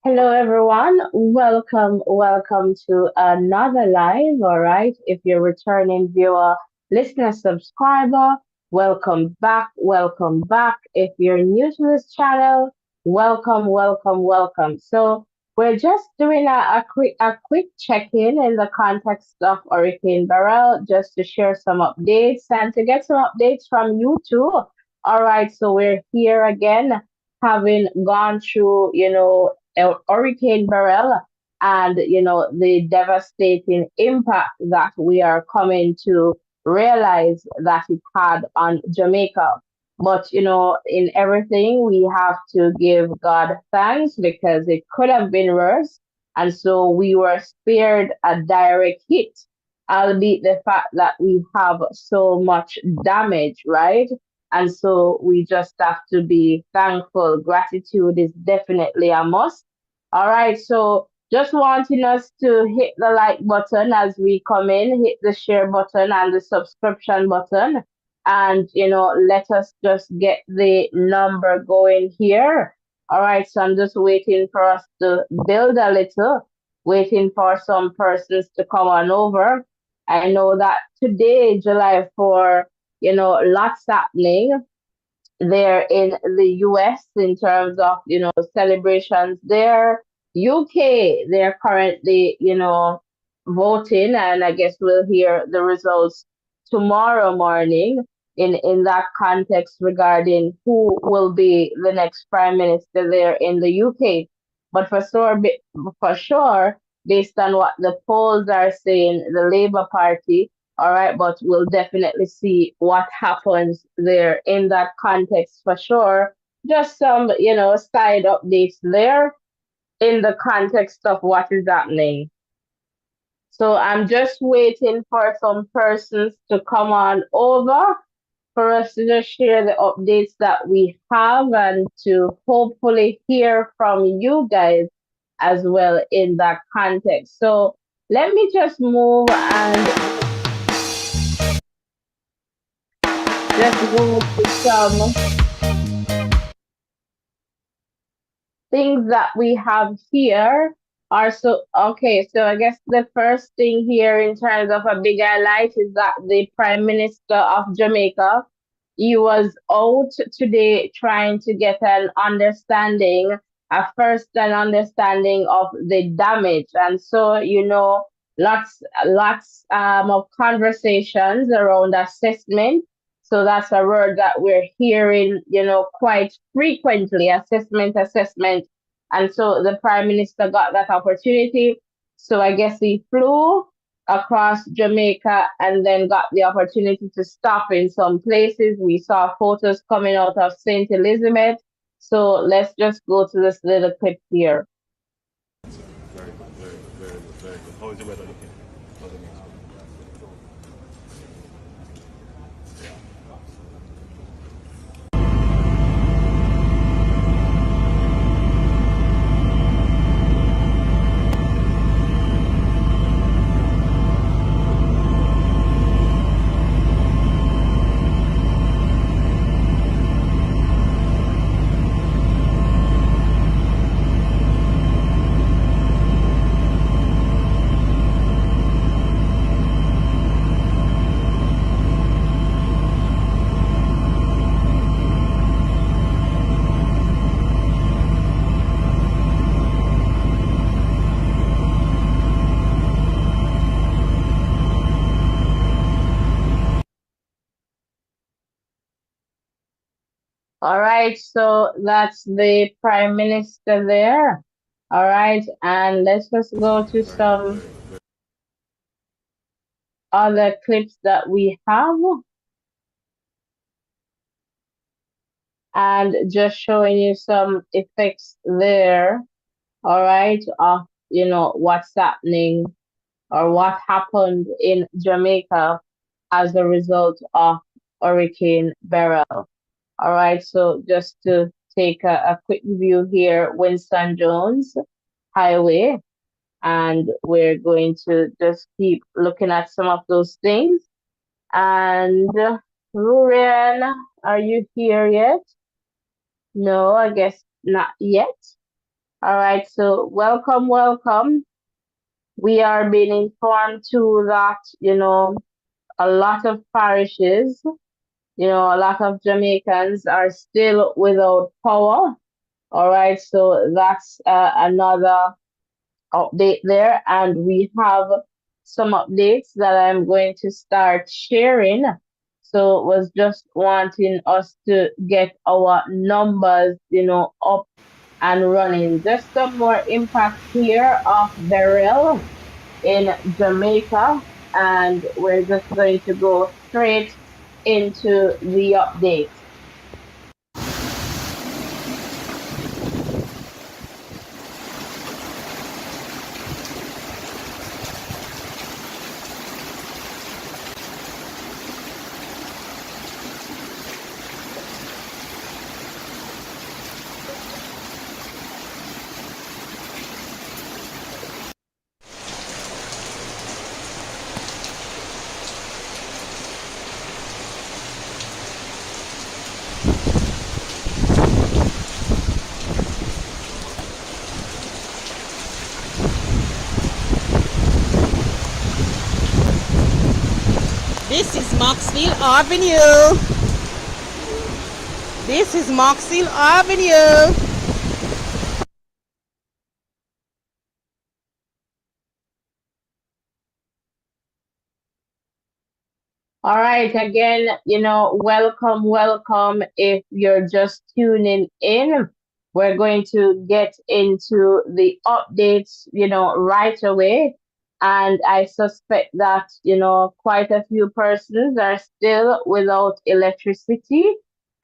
Hello, everyone. Welcome to another live. All right. If you're returning viewer, listener, subscriber, welcome back. Welcome back. If you're new to this channel, welcome. So we're just doing a quick check-in in the context of Hurricane Beryl, just to share some updates and to get some updates from you too. All right. So we're here again, having gone through, Hurricane Beryl and the devastating impact that we are coming to realize that it had on Jamaica. But in everything we have to give God thanks because it could have been worse. And so we were spared a direct hit, albeit the fact that we have so much damage, right? And so we just have to be thankful. Gratitude is definitely a must. All right. So just wanting us to hit the like button as we come in, hit the share button and the subscription button. And, let us just get the number going here. All right. So I'm just waiting for us to build a little, waiting for some persons to come on over. I know that today, July 4, lots happening there in the US in terms of, celebrations there. UK, they're currently, voting, and I guess we'll hear the results tomorrow morning in that context regarding who will be the next prime minister there in the UK. But for sure, based on what the polls are saying, the Labour Party, all right, but we'll definitely see what happens there in that context for sure. Just some, side updates there in the context of what is happening. So I'm just waiting for some persons to come on over for us to just share the updates that we have and to hopefully hear from you guys as well in that context. So let me just move and just go to some things that we have here are so okay. So I guess the first thing here in terms of a big highlight is that the Prime Minister of Jamaica, he was out today trying to get an understanding, an understanding of the damage. And so, lots of conversations around assessment. So that's a word that we're hearing, quite frequently, assessment. And so the Prime Minister got that opportunity. So I guess he flew across Jamaica and then got the opportunity to stop in some places. We saw photos coming out of St. Elizabeth. So let's just go to this little clip here. Very good, very good. How is the weather looking? How's the next one? All right, so that's the Prime Minister there. All right, and let's just go to Very good, some very good, very other clips that we have and just showing you some effects there. All right, of what's happening or what happened in Jamaica as a result of Hurricane Beryl. All right, so just to take a quick view here, Winston Jones Highway, and we're going to just keep looking at some of those things. And Rurian, are you here yet? No, I guess not yet. All right, so welcome, welcome. We are being informed too that, a lot of parishes, a lot of Jamaicans are still without power. All right, so that's another update there. And we have some updates that I'm going to start sharing. So was just wanting us to get our numbers, up and running. Just some more impact here of Beryl in Jamaica, and we're just going to go straight into the update. This is Moxville Avenue. This is Moxville Avenue. All right, again, welcome, welcome. If you're just tuning in, we're going to get into the updates, right away. And I suspect that, quite a few persons are still without electricity.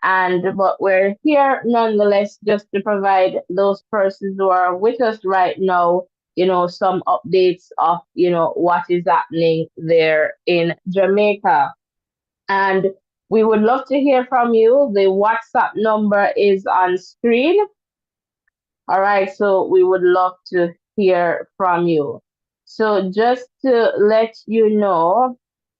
But we're here nonetheless just to provide those persons who are with us right now, some updates of, what is happening there in Jamaica. And we would love to hear from you. The WhatsApp number is on screen. All right, so we would love to hear from you. So just to let you know,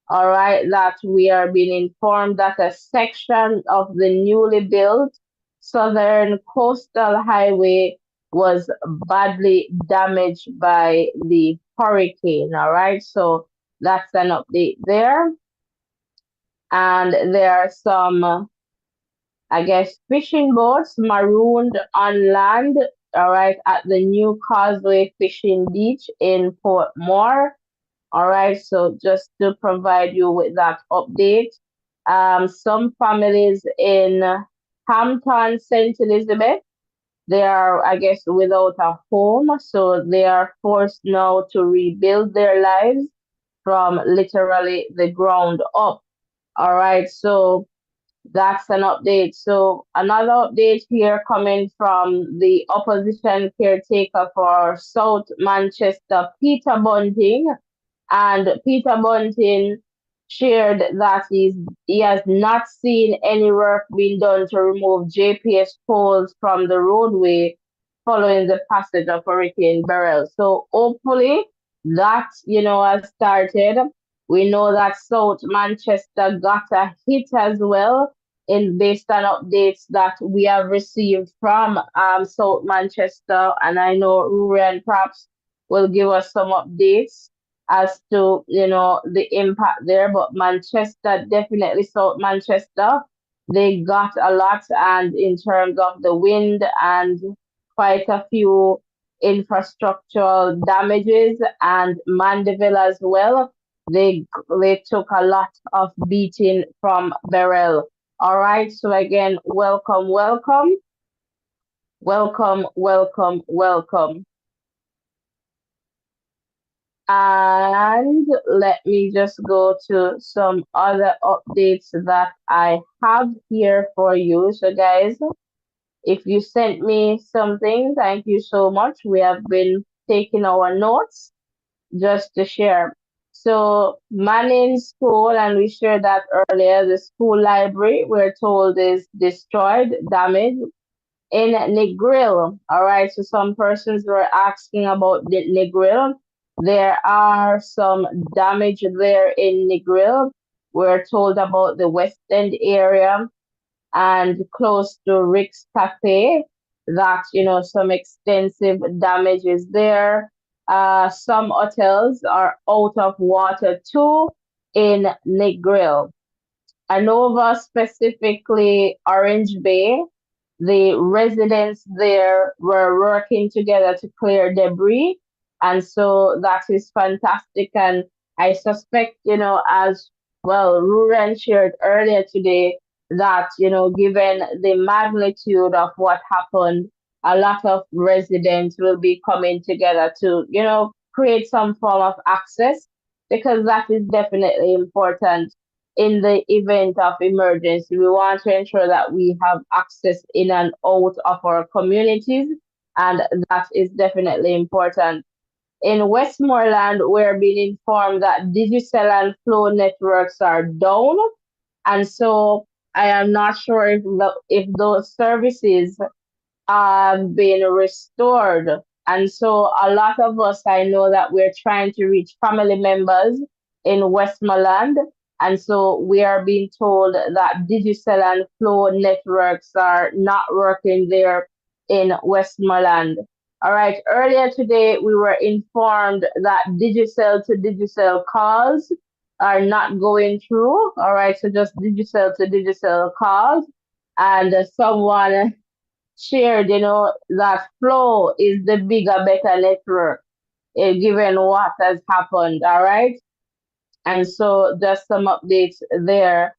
all right, that we are being informed that a section of the newly built Southern Coastal Highway was badly damaged by the hurricane. All right, so that's an update there. And there are some, I guess, fishing boats marooned on land, all right, at the new Causeway Fishing Beach in Port Moore. All right, so just to provide you with that update, some families in Hampton, St. Elizabeth, they are, I guess, without a home, so they are forced now to rebuild their lives from literally the ground up. All right, so that's an update. So another update here coming from the opposition caretaker for South Manchester, Peter Bunting. And Peter Bunting shared that he has not seen any work being done to remove JPS poles from the roadway following the passage of Hurricane Beryl. So hopefully that, has started. We know that South Manchester got a hit as well in based on updates that we have received from South Manchester, and I know Ruran perhaps will give us some updates as to the impact there. But Manchester, definitely South Manchester, they got a lot, and in terms of the wind and quite a few infrastructural damages, and Mandeville as well. They took a lot of beating from Beryl. All right, so again, welcome, welcome, welcome, welcome, welcome. And let me just go to some other updates that I have here for you. So, guys, if you sent me something, thank you so much. We have been taking our notes just to share. So, Manning School, and we shared that earlier, the school library, we're told, is destroyed, damaged in Negril. All right, so some persons were asking about the Negril. There are some damage there in Negril. We're told about the West End area and close to Rick's Cafe. that, some extensive damage is there. Some hotels are out of water too in Negril. Anova, specifically Orange Bay, the residents there were working together to clear debris. And so that is fantastic. And I suspect, as well, Ruren shared earlier today that, given the magnitude of what happened, a lot of residents will be coming together to, create some form of access because that is definitely important in the event of emergency. We want to ensure that we have access in and out of our communities, and that is definitely important. In Westmoreland, we're being informed that digital and flow networks are down, and so I am not sure if those services been restored. And so a lot of us, I know that we're trying to reach family members in Westmoreland. And so we are being told that digital and flow networks are not working there in Westmoreland. All right. Earlier today, we were informed that digital to digital calls are not going through. All right. So just digital to digital calls. And someone shared, that Flow is the bigger, better network, given what has happened. All right. And so just some updates there.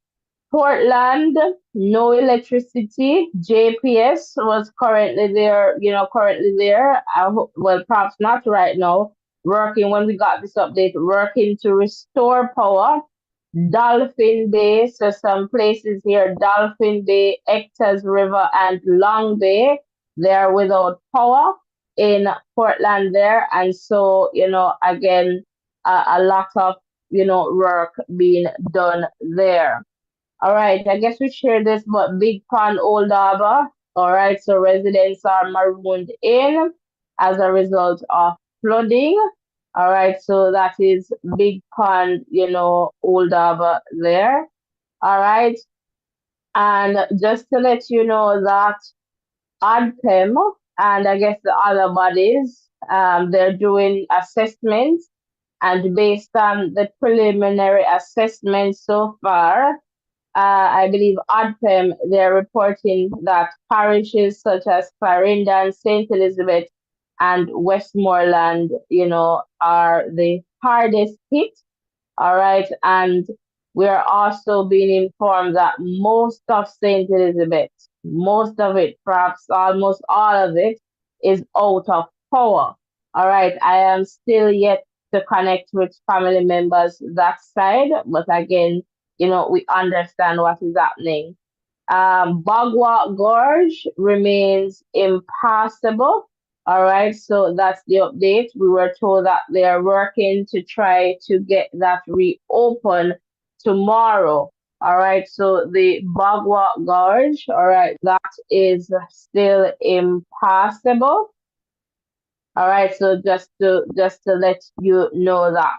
Portland, no electricity. JPS was currently there, currently there. Well, perhaps not right now. Working when we got this update, working to restore power. Dolphin Bay, so some places here, Dolphin Bay, Hector's River, and Long Bay, they're without power in Portland there. And so, again, a lot of, work being done there. All right, I guess we share this, but Big Pond, Old Harbor. All right, so residents are marooned in as a result of flooding. All right, so that is Big Pond, Old Harbor there. All right, and just to let you know that ADPEM and I guess the other bodies, they're doing assessments, and based on the preliminary assessment so far, I believe ADPEM, they're reporting that parishes such as Clarendon, St. Elizabeth, and Westmoreland, are the hardest hit. All right. And we are also being informed that most of St. Elizabeth, most of it, perhaps almost all of it, is out of power. All right. I am still yet to connect with family members that side, but again, we understand what is happening. Bagua Gorge remains impassable. All right, so that's the update. We were told that they are working to try to get that reopened tomorrow. All right, so the Bagua Gorge, all right, that is still impassable. All right, so just to let you know that.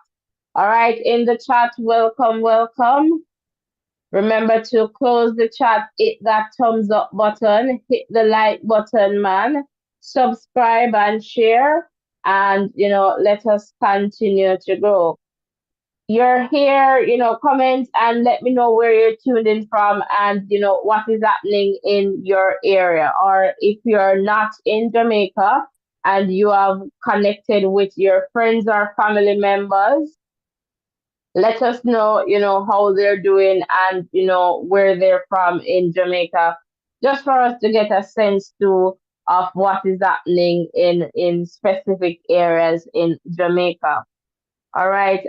All right, in the chat, welcome, welcome. Remember to close the chat, hit that thumbs up button, hit the like button, man. Subscribe and share, and let us continue to grow. You're here, comment and let me know where you're tuned in from and what is happening in your area. Or if you're not in Jamaica and you have connected with your friends or family members, let us know, how they're doing and, where they're from in Jamaica, just for us to get a sense too of what is happening in specific areas in Jamaica. All right,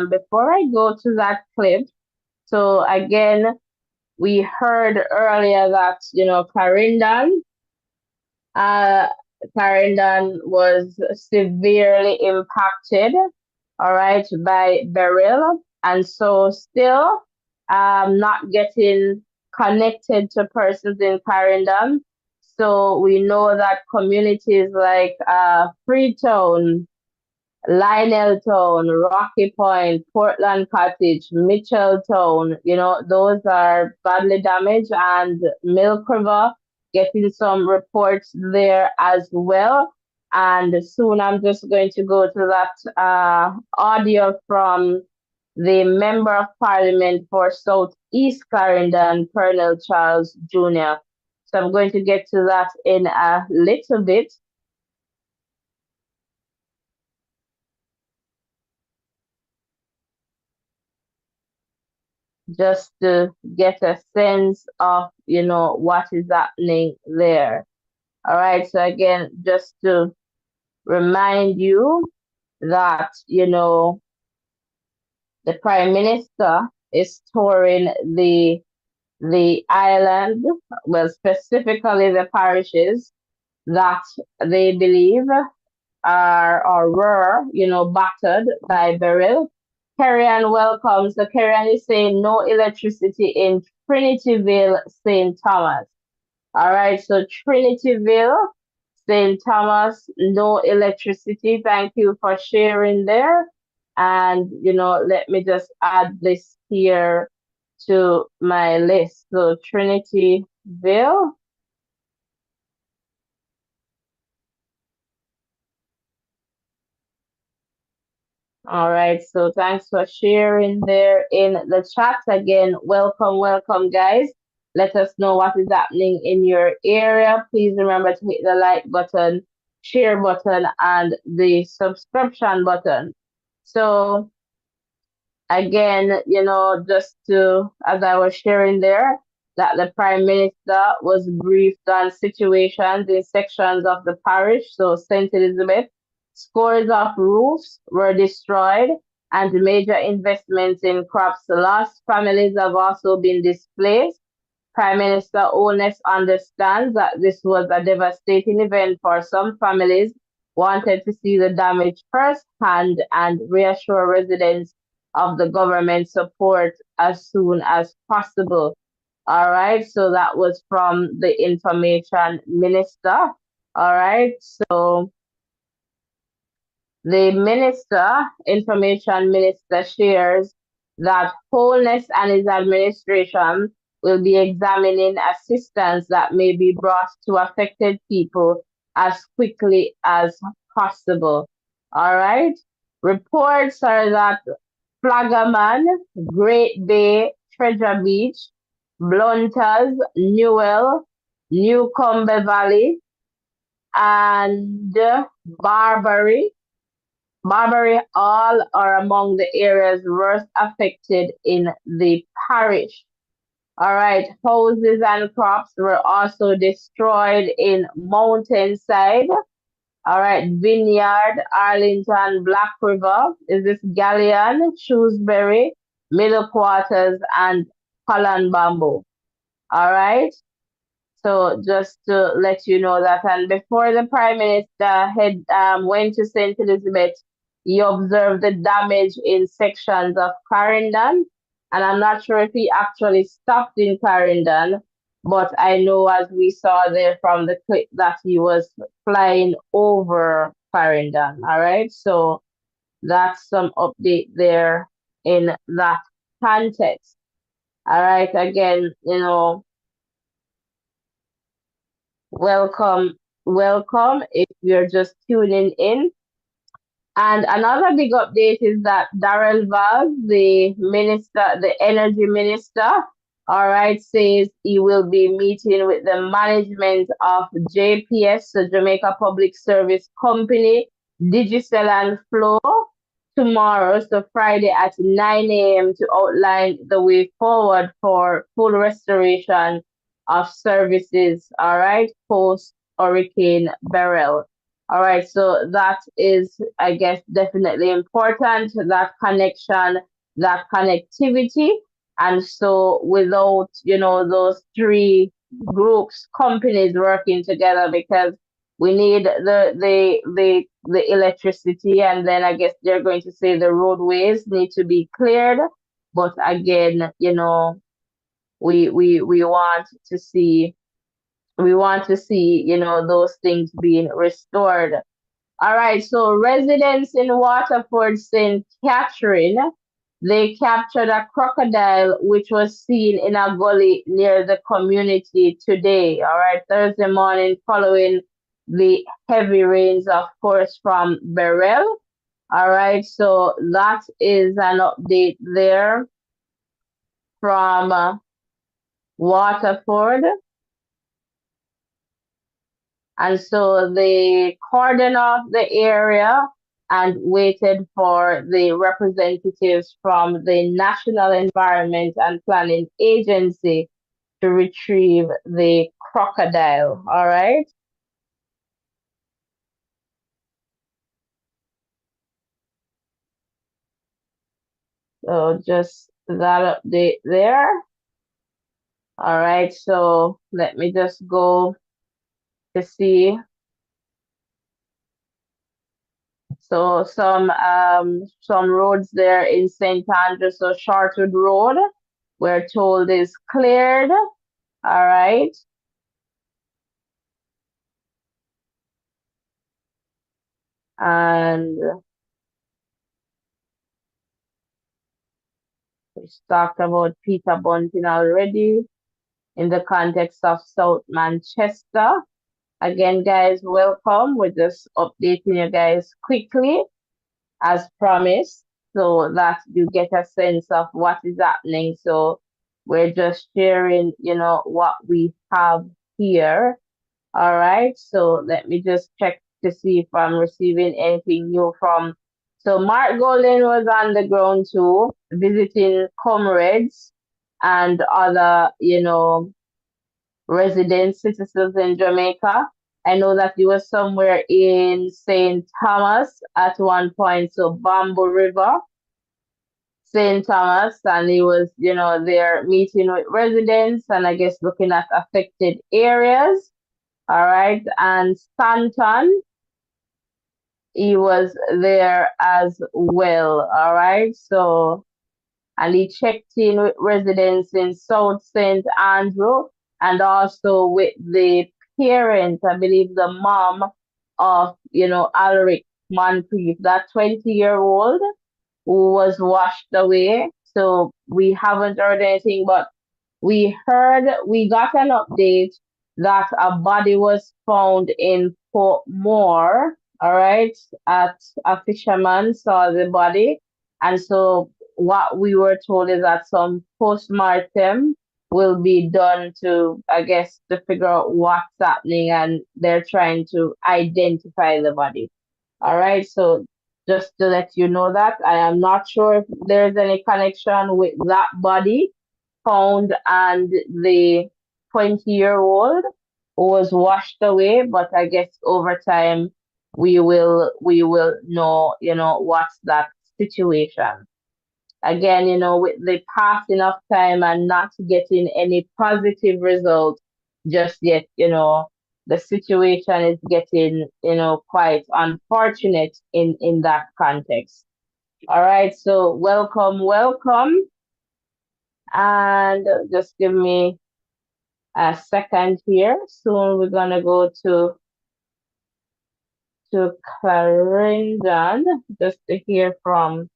before I go to that clip, so again, we heard earlier that, uh, Clarendon was severely impacted, all right, by Beryl, and so still not getting connected to persons in Clarendon. So we know that communities like Freetown, Lioneltown, Rocky Point, Portland Cottage, Mitchelltown, those are badly damaged, and Milk River getting some reports there as well. And soon I'm just going to go to that audio from the Member of Parliament for Southeast Clarendon, Colonel Charles Jr. So I'm going to get to that in a little bit. Just to get a sense of, what is happening there. All right. So again, just to remind you that, the Prime Minister is touring the island, well, specifically the parishes that they believe are or were, battered by Beryl. Kerrian welcomes. So Kerrian is saying no electricity in Trinityville, St. Thomas. All right, so Trinityville, St. Thomas, no electricity. Thank you for sharing there. And, let me just add this here to my list. So Trinityville. All right, so thanks for sharing there in the chat. Again, welcome, welcome, guys. Let us know what is happening in your area. Please remember to hit the like button, share button, and the subscription button. So again, just to, as I was sharing there, that the Prime Minister was briefed on situations in sections of the parish, so St. Elizabeth. Scores of roofs were destroyed and major investments in crops lost. Families have also been displaced. Prime Minister Ones understands that this was a devastating event for some families, wanted to see the damage firsthand and reassure residents of the government support as soon as possible. All right, so that was from the information minister. All right, so the information minister, shares that Holness and his administration will be examining assistance that may be brought to affected people as quickly as possible. All right. Reports are that Flagaman, Great Bay, Treasure Beach, Blunters, Newell, Newcombe Valley, and Barbary all are among the areas worst affected in the parish. All right, houses and crops were also destroyed in Mountainside. All right, Vineyard, Arlington, Black River. Is this Galleon, Shrewsbury, Middle Quarters, and Holland Bamboo? All right. So just to let you know that, and before the Prime Minister went to St. Elizabeth, he observed the damage in sections of Clarendon, and I'm not sure if he actually stopped in Clarendon, but I know, as we saw there from the clip, that he was flying over Clarendon. All right, so that's some update there in that context. All right, again, welcome, welcome if you're just tuning in. And another big update is that Darrell Vaz, the minister, the energy minister, all right, says he will be meeting with the management of JPS, the Jamaica Public Service Company, Digicel and Flow, tomorrow, so Friday at 9 a.m. to outline the way forward for full restoration of services, all right, post Hurricane Beryl. All right, so that is, I guess, definitely important, that connection, that connectivity. And so without, those three groups, companies working together, because we need the electricity, and then I guess they're going to say the roadways need to be cleared. But again, we want to see those things being restored. All right, so residents in Waterford St. Catherine, they captured a crocodile which was seen in a gully near the community today. All right, Thursday morning following the heavy rains, of course, from Beryl. All right, so that is an update there from Waterford. And so they cordoned off the area and waited for the representatives from the National Environment and Planning Agency to retrieve the crocodile. All right. So just that update there. All right. So let me just go to see. So some roads there in St. Andrews, so Shortwood Road, we're told is cleared. All right. And we talked about Peter Bunting already in the context of South Manchester. Again, guys, welcome. We're just updating you guys quickly as promised so that you get a sense of what is happening. So we're just sharing, what we have here. All right. So let me just check to see if I'm receiving anything new from. So Mark Golden was on the ground too, visiting comrades and other, resident citizens in Jamaica. I know that he was somewhere in St. Thomas at one point, so Bamboo River, St. Thomas, and he was, there meeting with residents and I guess looking at affected areas. All right, and Stanton, he was there as well. All right, so and he checked in with residents in South St. Andrew and also with the parent, I believe the mom of, Alric Moncrief, that 20-year-old who was washed away. So we haven't heard anything, but we got an update that a body was found in Port Moore. All right, at a fisherman saw the body, and so what we were told is that some postmortem will be done to, I guess, to figure out what's happening, and they're trying to identify the body. All right, so just to let you know that I am not sure if there's any connection with that body found and the 20-year-old who was washed away, but I guess over time we will know, what's that situation. Again, with the passing of time and not getting any positive result just yet, the situation is getting, quite unfortunate in that context. All right, so welcome. And just give me a second here. Soon we're gonna go to Clarendon just to hear from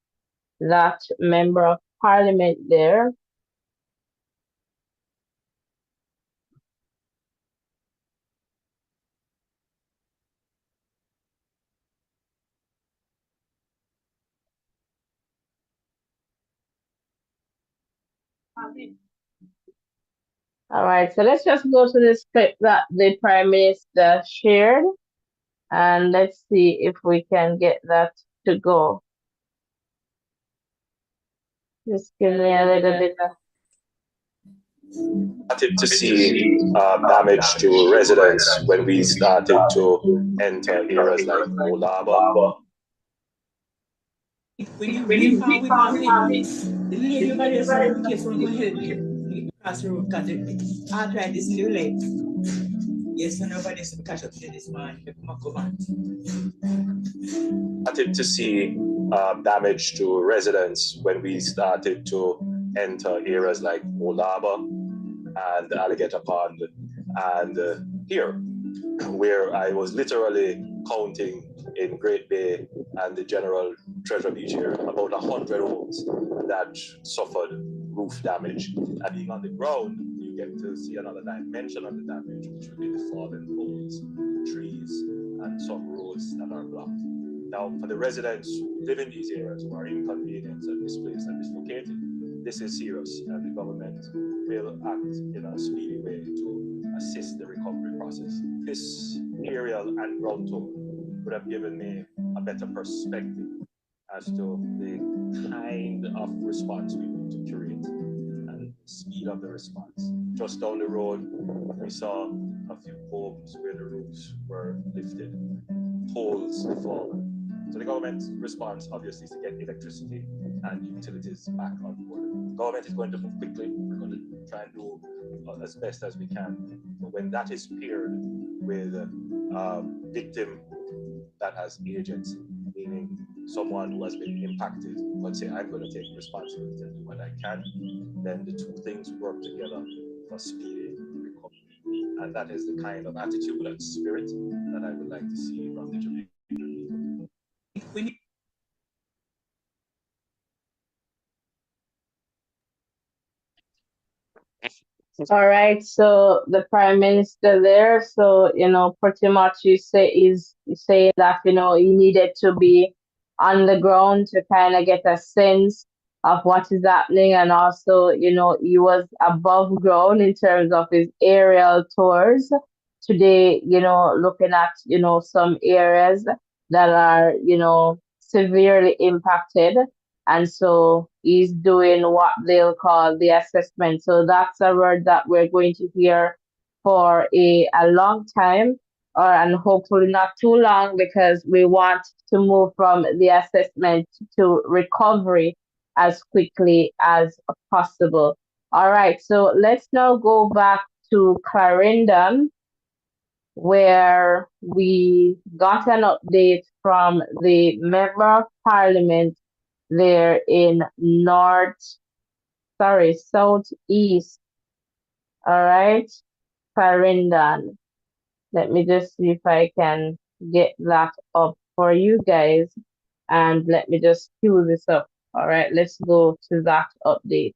that member of parliament there. All right, so let's just go to this clip that the Prime Minister shared and let's see if we can get that to go. Just give me a little bit of Started to see damage to residents when we started to enter areas like Molaba. When you really far away from him, the lady over there said, in case someone go help you, you cross the road because arthritis in your leg. Yes, so nobody is to catch up to this man. You come on. Started to see damage to residents when we started to enter areas like Molaba and Alligator Pond and here, where I was literally counting in Great Bay and the general Treasure Beach area, about 100 homes that suffered roof damage. And being on the ground, you get to see another dimension of the damage, which would be the fallen poles, trees, and some roads that are blocked. Now, for the residents who live in these areas who are inconvenienced and displaced and dislocated, this is serious, and the government will act in a speedy way to assist the recovery process. This aerial and ground tour would have given me a better perspective as to the kind of response we need to curate and speed up the response. Just down the road, we saw a few homes where the roofs were lifted, poles fallen. So the government's response, obviously, is to get electricity and utilities back on board. The government is going to move quickly. We're going to try and do as best as we can. But when that is paired with a victim that has agency, meaning someone who has been impacted, but say, I'm going to take responsibility and do what I can, then the two things work together for speedy recovery. And that is the kind of attitude and spirit that I would like to see from the Jamaican people. We need All right, so the prime minister there, so pretty much you say that he needed to be on the ground to kind of get a sense of what is happening, and also he was above ground in terms of his aerial tours today. Looking at some areas that are severely impacted, and so he's doing what they'll call the assessment. So that's a word that we're going to hear for a long time, and hopefully not too long, because we want to move from the assessment to recovery as quickly as possible. All right, so let's now go back to Clarendon, where we got an update from the Member of Parliament there in southeast. All right, Clarendon. Let me just see if I can get that up for you guys, and let me just cue this up. All right, let's go to that update.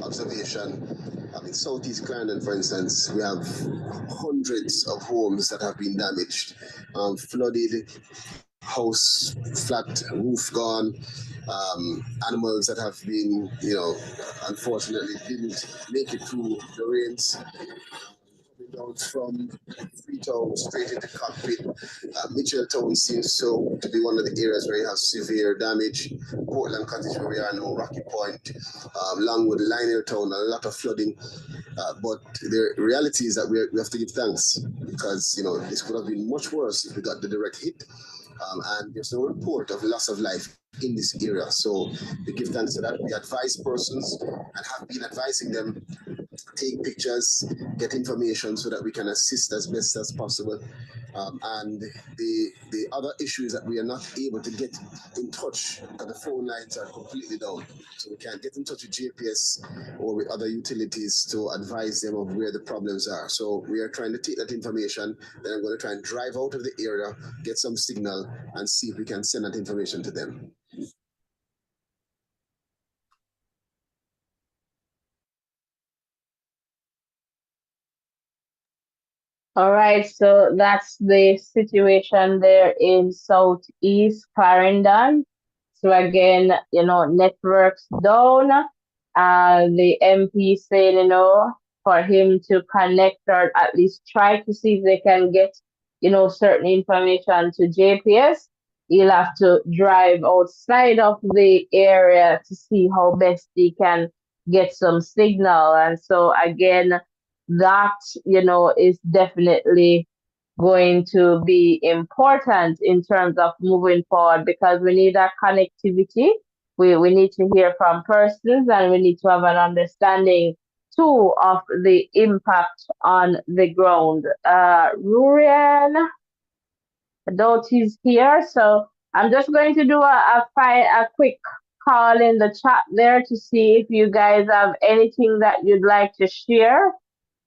Observation. In Southeast Clarendon, for instance, we have hundreds of homes that have been damaged, flooded, house flat, roof gone, animals that have been, unfortunately didn't make it through the rains. Down from Freetown straight into cockpit. Mitchelltown seems to be one of the areas where you have severe damage. Portland Cottage, where we are now, Rocky Point, Longwood, Lioneltown, a lot of flooding. But the reality is that we have to give thanks, because this could have been much worse if we got the direct hit. And there's no report of loss of life in this area. So we give thanks to that. We advise persons and have been advising them, take pictures, get information so that we can assist as best as possible. And the other issue is that we are not able to get in touch because the phone lines are completely down. So we can't get in touch with JPS or with other utilities to advise them of where the problems are. So we are trying to take that information. Then I'm going to try and drive out of the area, get some signal, and see if we can send that information to them. All right, so that's the situation there in Southeast Clarendon. So again, networks down. The MP saying, for him to connect or at least try to see if they can get, certain information to JPS. He'll have to drive outside of the area to see how best he can get some signal. And so again, that is definitely going to be important in terms of moving forward, because we need that connectivity. We need to hear from persons, and we need to have an understanding too of the impact on the ground. Rurian, I doubt he's here, so I'm just going to do a quick call in the chat there to see if you guys have anything that you'd like to share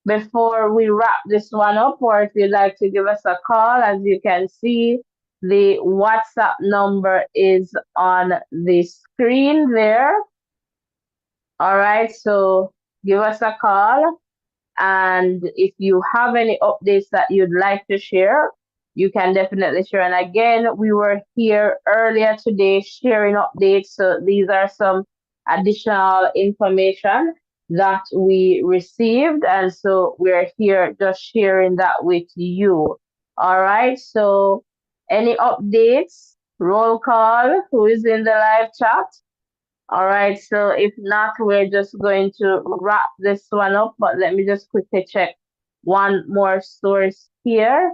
before we wrap this one up, or if you'd like to give us a call. As you can see, the WhatsApp number is on the screen there. All right, so give us a call. And if you have any updates that you'd like to share, you can definitely share. And again, we were here earlier today sharing updates. So these are some additional information that we received. And so we're here just sharing that with you. All right. So any updates? Roll call. Who is in the live chat? All right, so if not, we're just going to wrap this one up, but let me just quickly check one more source here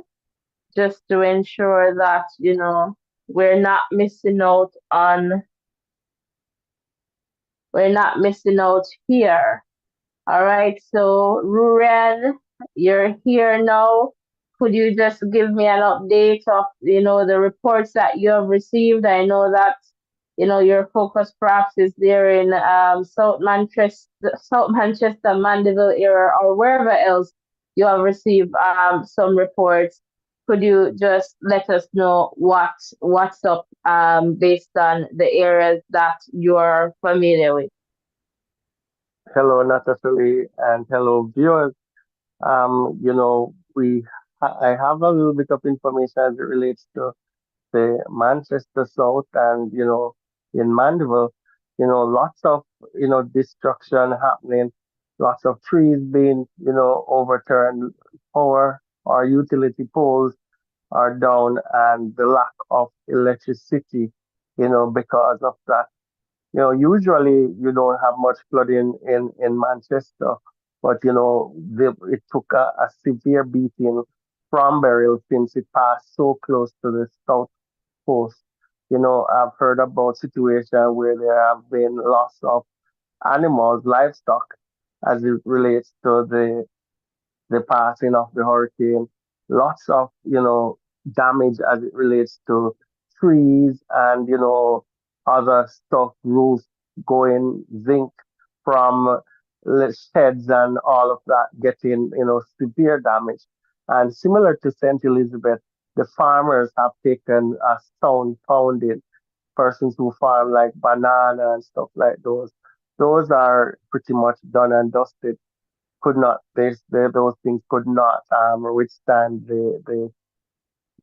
just to ensure that, we're not missing out on, we're not missing out here. All right, so Ruren, you're here now. Could you just give me an update of, the reports that you have received? I know that, your focus perhaps is there in South Manchester, Mandeville area, or wherever else you have received some reports. Could you just let us know what's up based on the areas that you're familiar with? Hello, Natalie, and hello, viewers. I have a little bit of information as it relates to the Manchester South and, in Mandeville, lots of, destruction happening, lots of trees being, overturned, power or utility poles are down, and the lack of electricity, because of that. Usually you don't have much flooding in Manchester, but it took a severe beating from Beryl since it passed so close to the south coast. I've heard about situations where there have been loss of animals, livestock, as it relates to the passing of the hurricane. Lots of, damage as it relates to trees and, other stuff, roofs going zinc from sheds and all of that getting, severe damage. And similar to St. Elizabeth, the farmers have taken a sound pounding. Persons who farm like banana and stuff like those. Those are pretty much done and dusted. Could not those things could not withstand the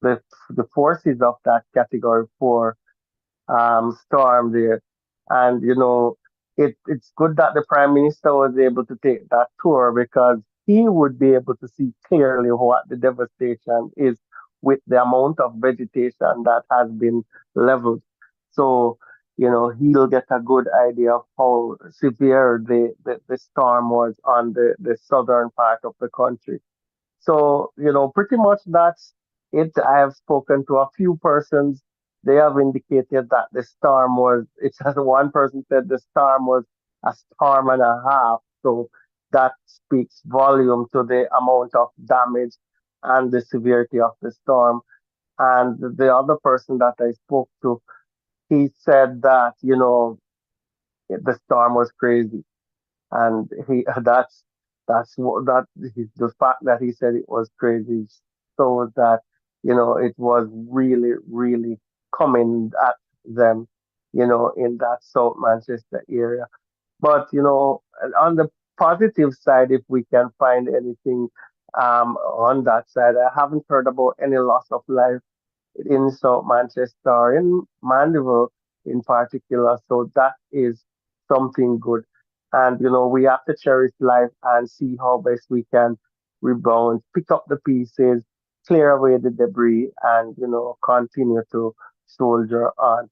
the forces of that category 4 storm there. And it's good that the prime minister was able to take that tour because he would be able to see clearly what the devastation is with the amount of vegetation that has been leveled. So, he'll get a good idea of how severe the storm was on the southern part of the country. So, pretty much that's it. I have spoken to a few persons. They have indicated that the storm was, it's as one person said, the storm was a storm and a half. So that speaks volume to the amount of damage and the severity of the storm. And the other person that I spoke to, he said that, the storm was crazy, and he that's what that the fact that he said it was crazy shows that it was really coming at them, in that South Manchester area. But on the positive side, if we can find anything on that side, I haven't heard about any loss of life in South Manchester, in Mandeville in particular. So that is something good. And, we have to cherish life and see how best we can rebound, pick up the pieces, clear away the debris, and, continue to soldier on.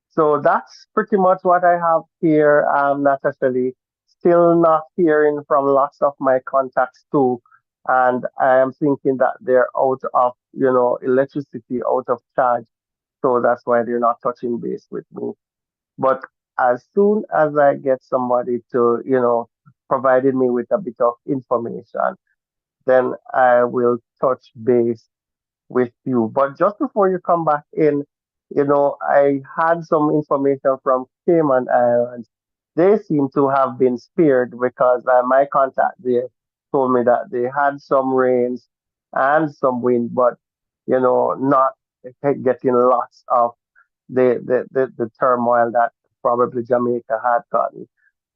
So that's pretty much what I have here, Natasha. Still not hearing from lots of my contacts too. And I am thinking that they're out of, electricity, out of charge. So that's why they're not touching base with me. But as soon as I get somebody to, provided me with a bit of information, then I will touch base with you. But just before you come back in, I had some information from Cayman Islands. They seem to have been spared because my contact there told me that they had some rains and some wind, but not getting lots of the turmoil that probably Jamaica had gotten.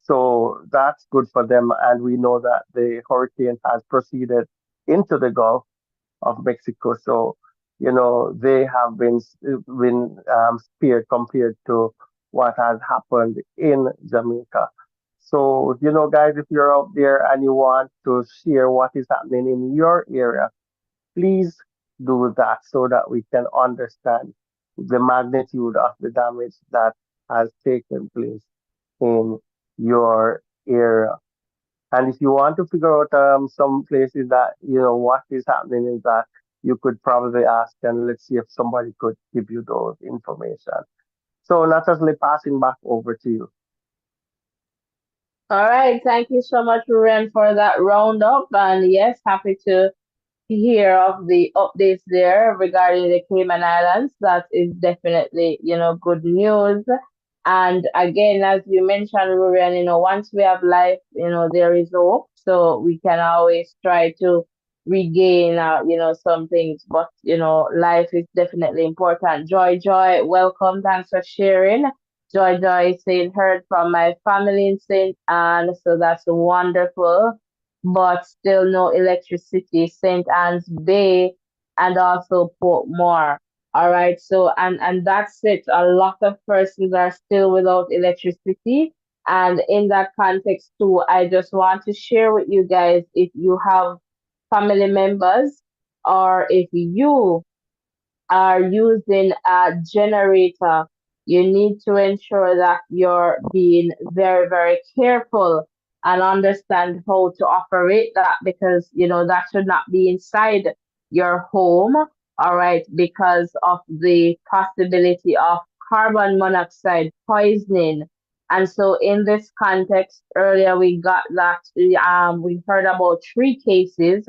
So that's good for them. And we know that the hurricane has proceeded into the Gulf of Mexico. So, they have been spared compared to what has happened in Jamaica. So, guys, if you're out there and you want to share what is happening in your area, please do that so that we can understand the magnitude of the damage that has taken place in your area. And if you want to figure out some places that, what is happening in that, you could probably ask and let's see if somebody could give you those information. So Natalie, passing back over to you. All right, thank you so much, Ruren, for that roundup. And yes, happy to hear of the updates there regarding the Cayman Islands. That is definitely, good news. And again, as you mentioned, Rurian, once we have life, there is hope. So we can always try to regain, some things. But, life is definitely important. Joy, Joy, welcome. Thanks for sharing. Joy, Joy is saying, heard from my family in St. Anne. So that's wonderful, but still no electricity. St. Anne's Bay and also Portmore. All right, so and that's it. A lot of persons are still without electricity. And in that context too, I just want to share with you guys, if you have family members or if you are using a generator, you need to ensure that you're being very, very careful and understand how to operate that, because that should not be inside your home, all right, because of the possibility of carbon monoxide poisoning. And so in this context, earlier we got that we heard about three cases,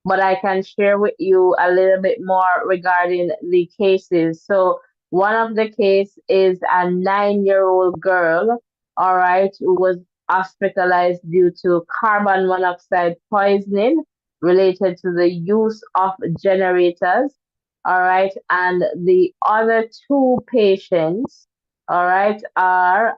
but I can share with you a little bit more regarding the cases. So one of the case is a 9-year-old girl, all right, who was hospitalized due to carbon monoxide poisoning related to the use of generators, all right, and the other two patients, all right, are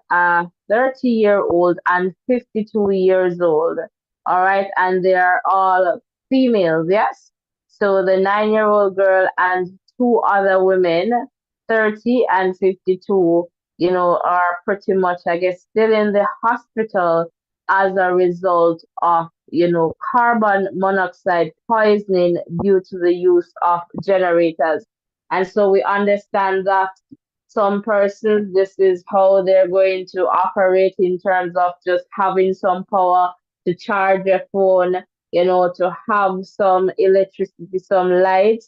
30-year-old and 52 years old, all right, and they are all females, yes. So the 9-year-old girl and two other women, 30 and 52, are pretty much, I guess, still in the hospital as a result of, carbon monoxide poisoning due to the use of generators. And so we understand that some persons, this is how they're going to operate in terms of just having some power to charge your phone, to have some electricity, some light,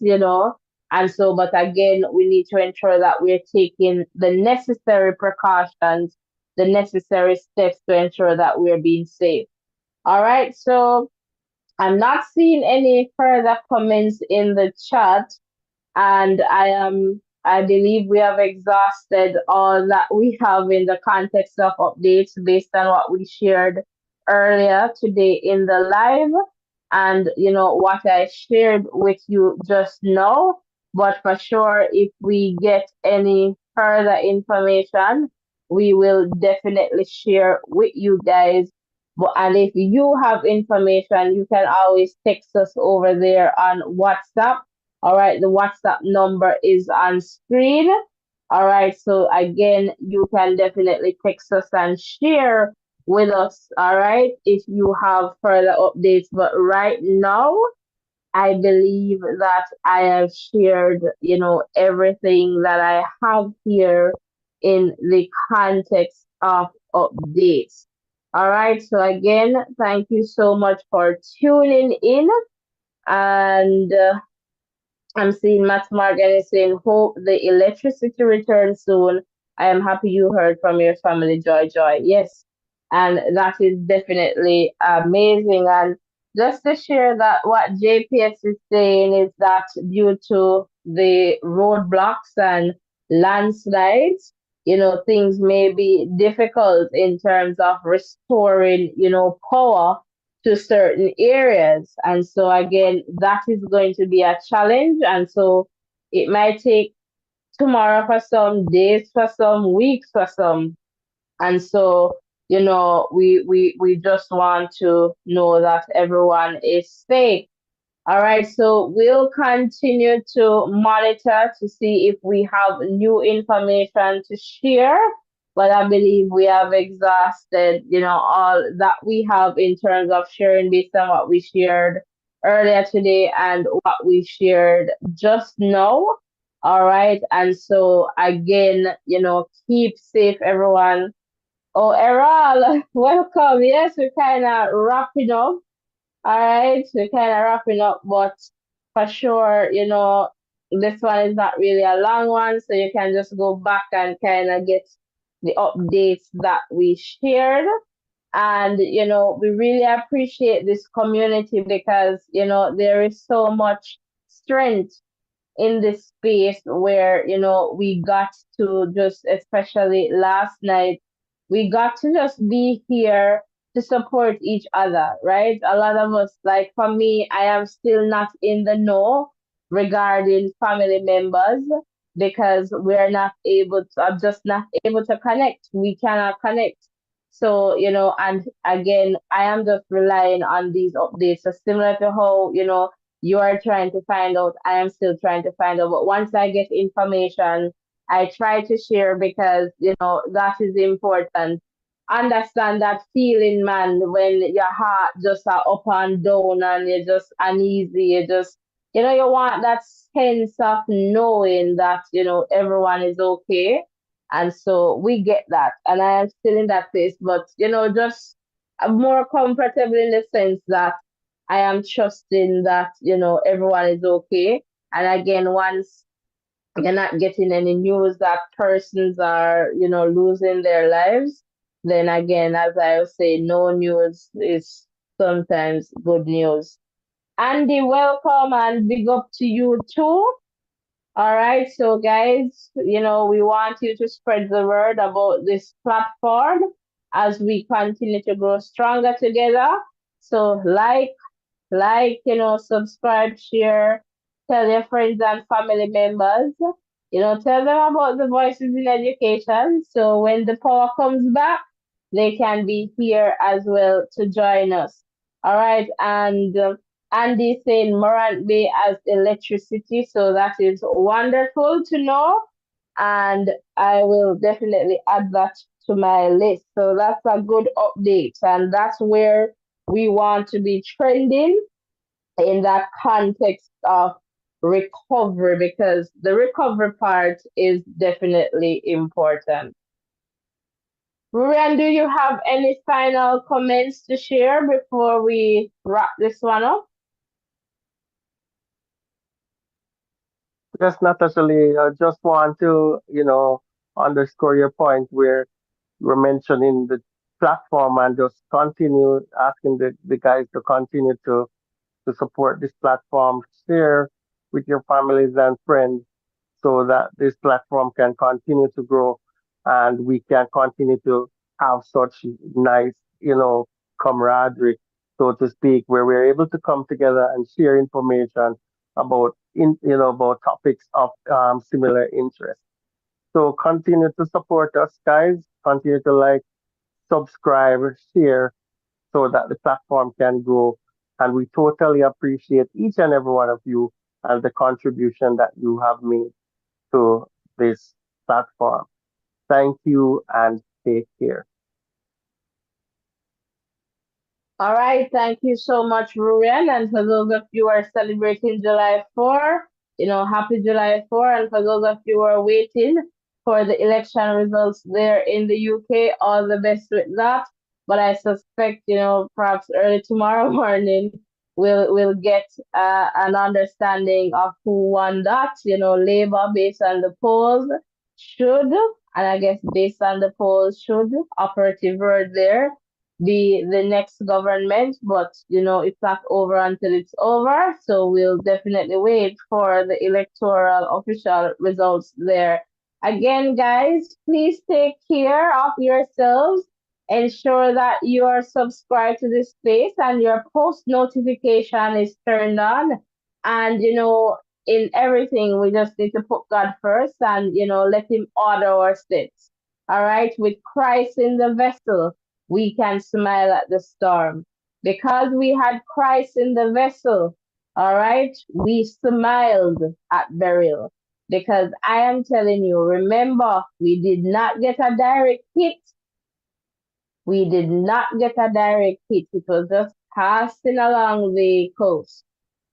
And so, but again, we need to ensure that we're taking the necessary precautions, the necessary steps to ensure that we're being safe. All right. So I'm not seeing any further comments in the chat, and I believe we have exhausted all that we have in the context of updates based on what we shared earlier today in the live, and what I shared with you just now. But for sure, if we get any further information, we will definitely share with you guys. But and if you have information, you can always text us over there on WhatsApp. All right, the WhatsApp number is on screen. All right, so again, you can definitely text us and share with us. All right, if you have further updates. But right now, I believe that I have shared, everything that I have here in the context of updates. All right, so again, thank you so much for tuning in. And I'm seeing Matt Morgan is saying, hope the electricity returns soon. I am happy you heard from your family, Joy Joy. Yes, and that is definitely amazing. And just to share that what JPS is saying is that due to the roadblocks and landslides, things may be difficult in terms of restoring, power to certain areas. And so again, that is going to be a challenge. And so it might take tomorrow for some, days for some, weeks for some. And so, we just want to know that everyone is safe. All right, so we'll continue to monitor to see if we have new information to share. But I believe we have exhausted, all that we have in terms of sharing based on what we shared earlier today and what we shared just now. All right, and so again, keep safe, everyone. Oh, Errol, welcome. Yes, we're kind of wrapping up. All right, we're kind of wrapping up, but for sure, this one is not really a long one, so you can just go back and kind of get the updates that we shared. And, we really appreciate this community because, there is so much strength in this space where we got to just, especially last night, we got to just be here to support each other, right? A lot of us, like for me, I am still not in the know regarding family members because we're not able to, I'm just not able to connect. We cannot connect. So, and again, I am just relying on these updates. So similar to how, you are trying to find out, I am still trying to find out. But once I get information, I try to share because, that is important. Understand that feeling, man, when your heart just are up and down and you're just uneasy, you just, you want that sense of knowing that, everyone is okay. And so we get that. And I am still in that place, but, just more comfortable in the sense that I am trusting that, everyone is okay. And again, once you're not getting any news that persons are, losing their lives, then again, as I was saying, no news is sometimes good news. Andy, welcome and big up to you too. All right, so guys, we want you to spread the word about this platform as we continue to grow stronger together. So subscribe, share, tell your friends and family members. Tell them about the voices in education. So when the power comes back, they can be here as well to join us. All right. And Andy saying Morant Bay as electricity. So that is wonderful to know. And I will definitely add that to my list. So that's a good update. And that's where we want to be trending in that context of recovery because the recovery part is definitely important. Ryan, do you have any final comments to share before we wrap this one up? Yes, Natasha, I just want to, underscore your point where you were mentioning the platform and just continue asking the guys to continue to support this platform, share with your families and friends so that this platform can continue to grow and we can continue to have such nice, camaraderie, so to speak, where we're able to come together and share information about topics of similar interest. So continue to support us, guys. Continue to like, subscribe, share, so that the platform can grow. And we totally appreciate each and every one of you and the contribution that you have made to this platform. Thank you and take care. All right, thank you so much, Rurian. And for those of you who are celebrating July 4, happy July 4. And for those of you who are waiting for the election results there in the UK, all the best with that. But I suspect, perhaps early tomorrow morning, we'll get an understanding of who won that. Labour based on the polls should, and I guess based on the polls should, operative word there the next government, but it's not over until it's over. So we'll definitely wait for the electoral official results there Again, guys, please take care of yourselves. Ensure that you are subscribed to this space and your post notification is turned on. And, in everything, we just need to put God first and, let Him order our steps. All right. With Christ in the vessel, we can smile at the storm. Because we had Christ in the vessel, all right, we smiled at Beryl. Because I am telling you, remember, we did not get a direct hit. We did not get a direct hit. It was just passing along the coast.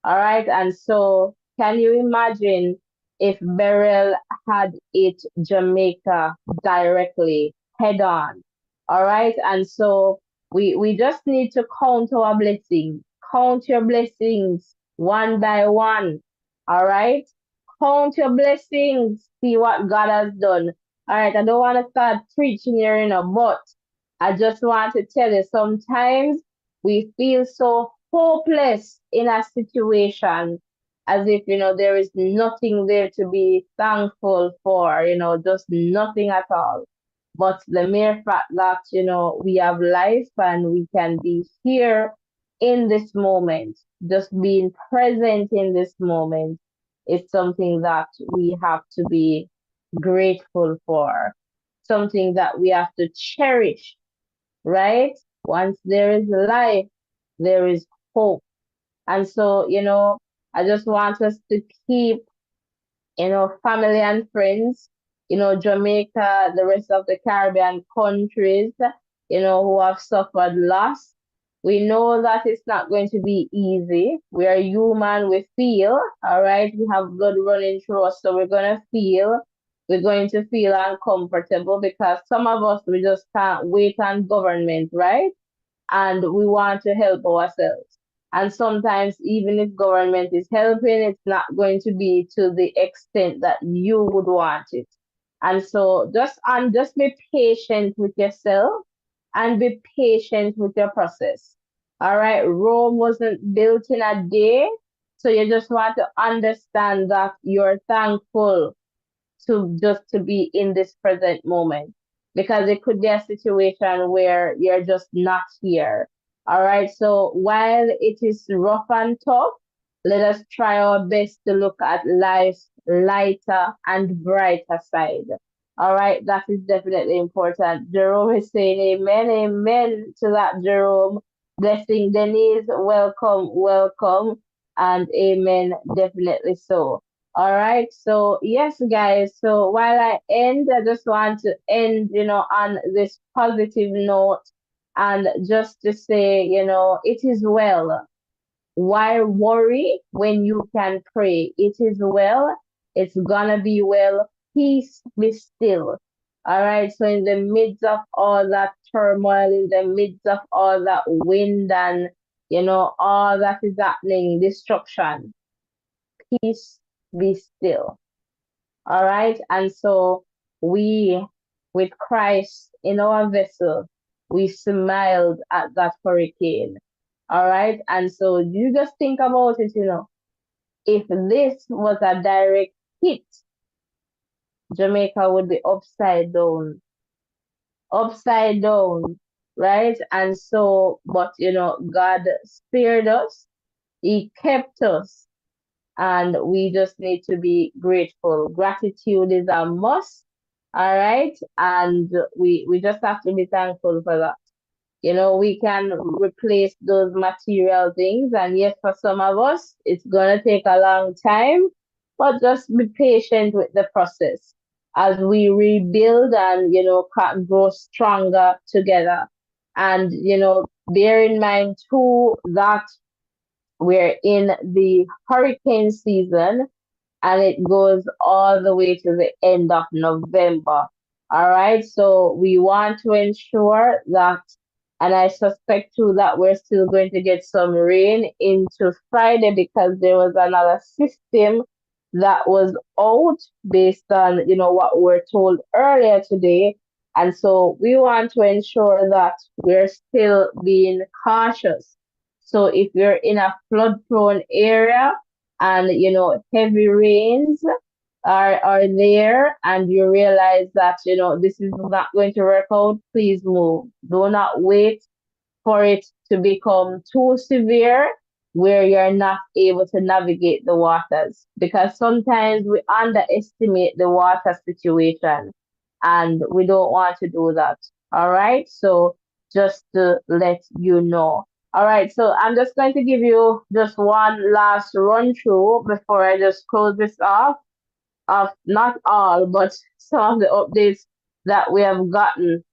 All right. And so, can you imagine if Beryl had hit Jamaica directly head on? All right. And so, we just need to count our blessings. Count your blessings one by one. All right. Count your blessings. See what God has done. All right. I don't want to start preaching here, but I just want to tell you sometimes we feel so hopeless in a situation as if, there is nothing there to be thankful for, just nothing at all. But the mere fact that, we have life and we can be here in this moment, just being present in this moment is something that we have to be grateful for, something that we have to cherish, right? Once there is life, there is hope. And so, I just want us to keep, family and friends, Jamaica, the rest of the Caribbean countries, who have suffered loss. We know that it's not going to be easy. We are human, we feel, all right? We have blood running through us, so we're going to feel uncomfortable because some of us, we just can't wait on government, right? And we want to help ourselves. And sometimes, even if government is helping, it's not going to be to the extent that you would want it. And so, just be patient with yourself and be patient with your process. All right, Rome wasn't built in a day, so you just want to understand that you're thankful to be in this present moment because it could be a situation where you're just not here. All right. So while it is rough and tough, let us try our best to look at life's lighter and brighter side. All right. That is definitely important. Jerome is saying amen, amen to that, Jerome. Blessing Denise, welcome, welcome, and amen, definitely so. All right. So yes, guys. So while I end, I just want to end, on this positive note and just to say, it is well. Why worry when you can pray? It is well. It's gonna be well. Peace be still. All right. So in the midst of all that turmoil, in the midst of all that wind and, all that is happening, destruction, peace be still. All right. And so we, with Christ in our vessel, we smiled at that hurricane. All right. And so you just think about it, if this was a direct hit, Jamaica would be upside down, right? And so, but, God spared us, He kept us, and we just need to be grateful. Gratitude is a must, all right? And we just have to be thankful for that. We can replace those material things, and yes, for some of us, it's gonna take a long time, but just be patient with the process as we rebuild and grow stronger together. And bear in mind too that we're in the hurricane season and it goes all the way to the end of November. All right. So we want to ensure that, and I suspect too that we're still going to get some rain into Friday because there was another system that was out based on, what we're told earlier today. And so we want to ensure that we're still being cautious. So if you're in a flood prone area, and heavy rains, are there and you realize that this is not going to work out, please move. Do not wait for it to become too severe where you're not able to navigate the waters, because sometimes we underestimate the water situation and we don't want to do that. All right. So just to let you know. All right. So I'm just going to give you just one last run through before I just close this off of not all, but some of the updates that we have gotten.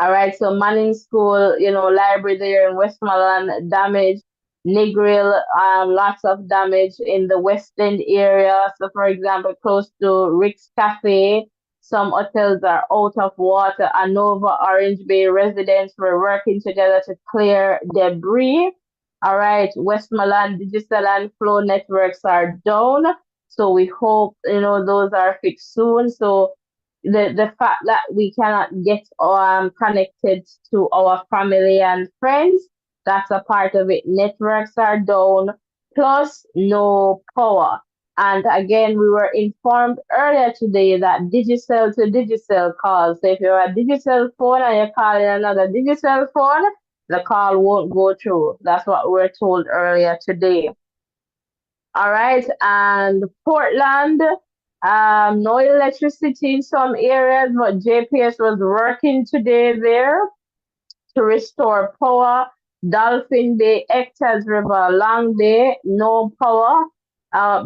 All right, so Manning School, library there in Westmoreland, damage. Negril, lots of damage in the West End area. So, for example, close to Rick's Cafe, some hotels are out of water. Anova, Orange Bay residents were working together to clear debris. All right, Westmoreland digital and flow networks are down. So we hope, those are fixed soon. So the fact that we cannot get connected to our family and friends, that's a part of it. Networks are down, plus no power. And again, we were informed earlier today that digital to digital calls. So if you have a digital phone and you're calling another digital phone, the call won't go through. That's what we were told earlier today. All right, and Portland, no electricity in some areas, but JPS was working today there to restore power. Dolphin Bay, Hectors River, Long Bay, no power.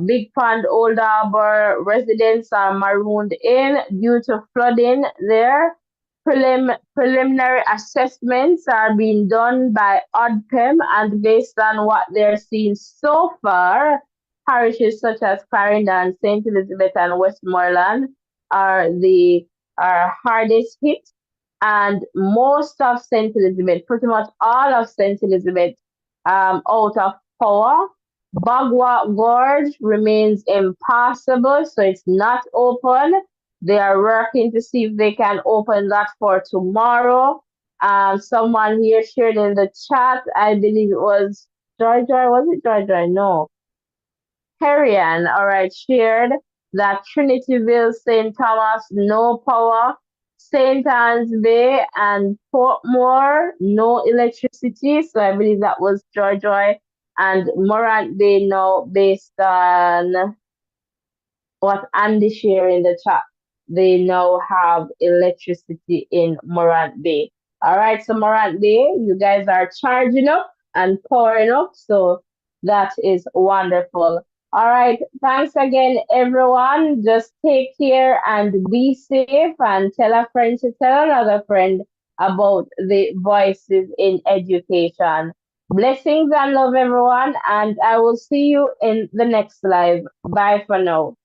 Big Pond, Old Harbor residents are marooned in due to flooding there. Preliminary assessments are being done by ODPEM, and based on what they're seeing so far, parishes such as Clarendon, St. Elizabeth, and Westmoreland are hardest hit, and most of St. Elizabeth, pretty much all of St. Elizabeth, out of power. Bagua Gorge remains impassable, so it's not open. They are working to see if they can open that for tomorrow. Someone here shared in the chat, I believe it was Joy Joy. Was it Joy Joy? No. Herian, all right, shared that Trinityville, St. Thomas, no power. St. Anne's Bay and Portmore, no electricity. So I believe that was Joy Joy. And Morant Bay now, based on what Andy shared in the chat, they now have electricity in Morant Bay. All right, so Morant Bay, you guys are charging up and powering up. So that is wonderful. All right, thanks again, everyone. Just take care and be safe, and tell a friend to tell another friend about the voices in education. Blessings and love, everyone, and I will see you in the next live. Bye for now.